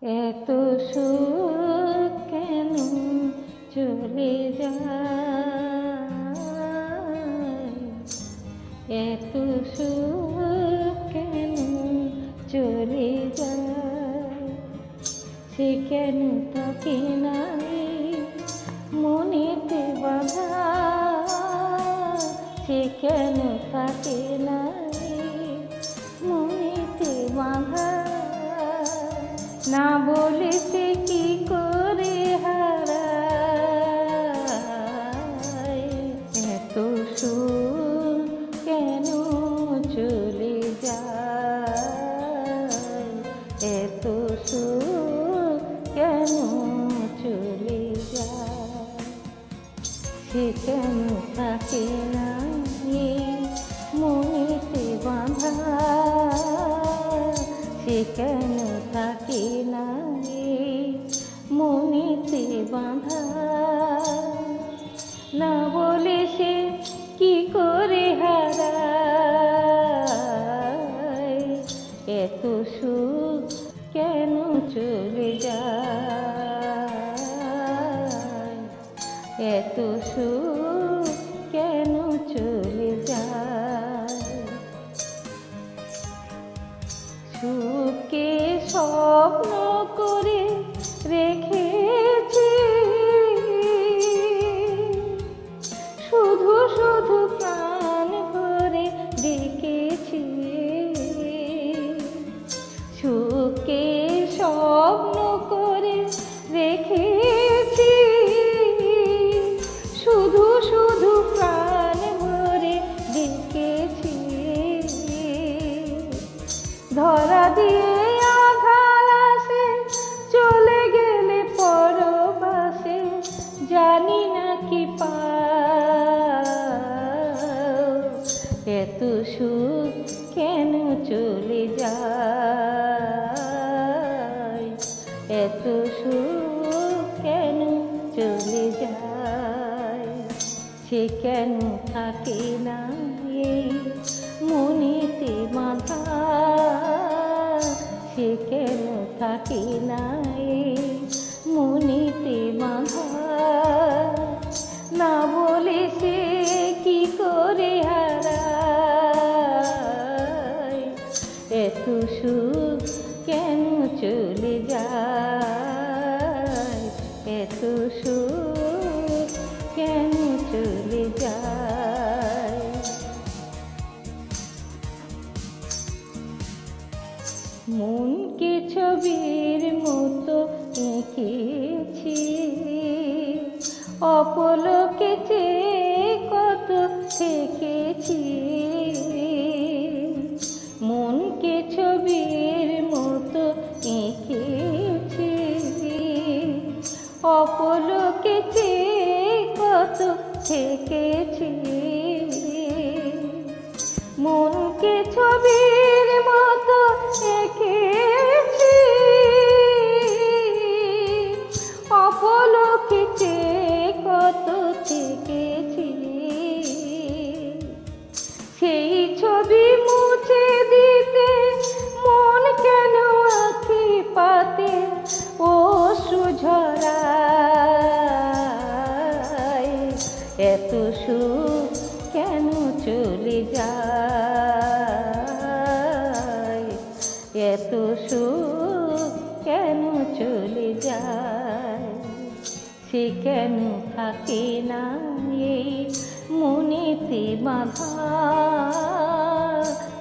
এত সুখ কেন চলে যায়, এত সুখ কেন চলে যায়, সে কেন থাকে নাই মনেতে বাঁধা, সে কেন থাকে নাই মনেতে বাঁধা, না বলে সে কি করে হারায়, এত সুখ কেন চলে যায়, এত সুখ কেন চলে যায়, সে কেন থাকে না মনেতে বাঁধা, সে কেন থাকে না মনেতে বাঁধা, না বলে সে কি করে হারায়, এত সুখ কেন চলে যায়, এত সুখ কেন চলে যায়, সুখকে স্বপ্ন করে রেখেছি, শুধু শুধু প্রাণ ভরে ডেকেছি, সুখকে স্বপ্ন করে রেখেছি, শুধু শুধু প্রাণ ভরে ডেকেছি, ধরা দিয়ে আধার আসে চলে গেলে পরবাসে, জানি না কি পাও, এত সুখ কেন চলে যায়, এত সুখ কেন চলে যায়, সে কেন থাকে না এই মনেতে বাঁধা, সে কেন থাকে না এই মনেতে বাঁধা, না বলে সে কি করে হারায়, এত সুখ কেন চলে যায়, এত সুখ কেন চলে যায়, মনকে ছবির মতো এঁকেছি, অপলকে চেয়ে কত থেকেছি, মনকে ছবির মতো এঁকেছি, অপলকে চেয়ে কত থেকেছি, মনকে ছবির মতো এঁকেছি, অপলকে চেয়ে কত থেকেছি, সেই ছবি মুছে দিতে মন কেন আঁখি পাতে অশ্রু ঝরায়, এত সুখ কেন চলে যায়, এত সুখ কেন চলে যায়, সে কেন থাকে না এই মনেতে বাঁধা,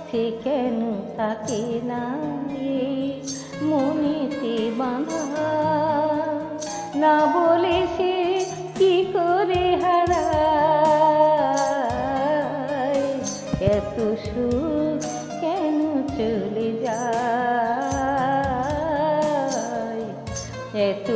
সে কেন থাকে না এই মনেতে বাঁধা, না বলে সে কি করে হারায়, এত সুখ কেন চলে যায়, এত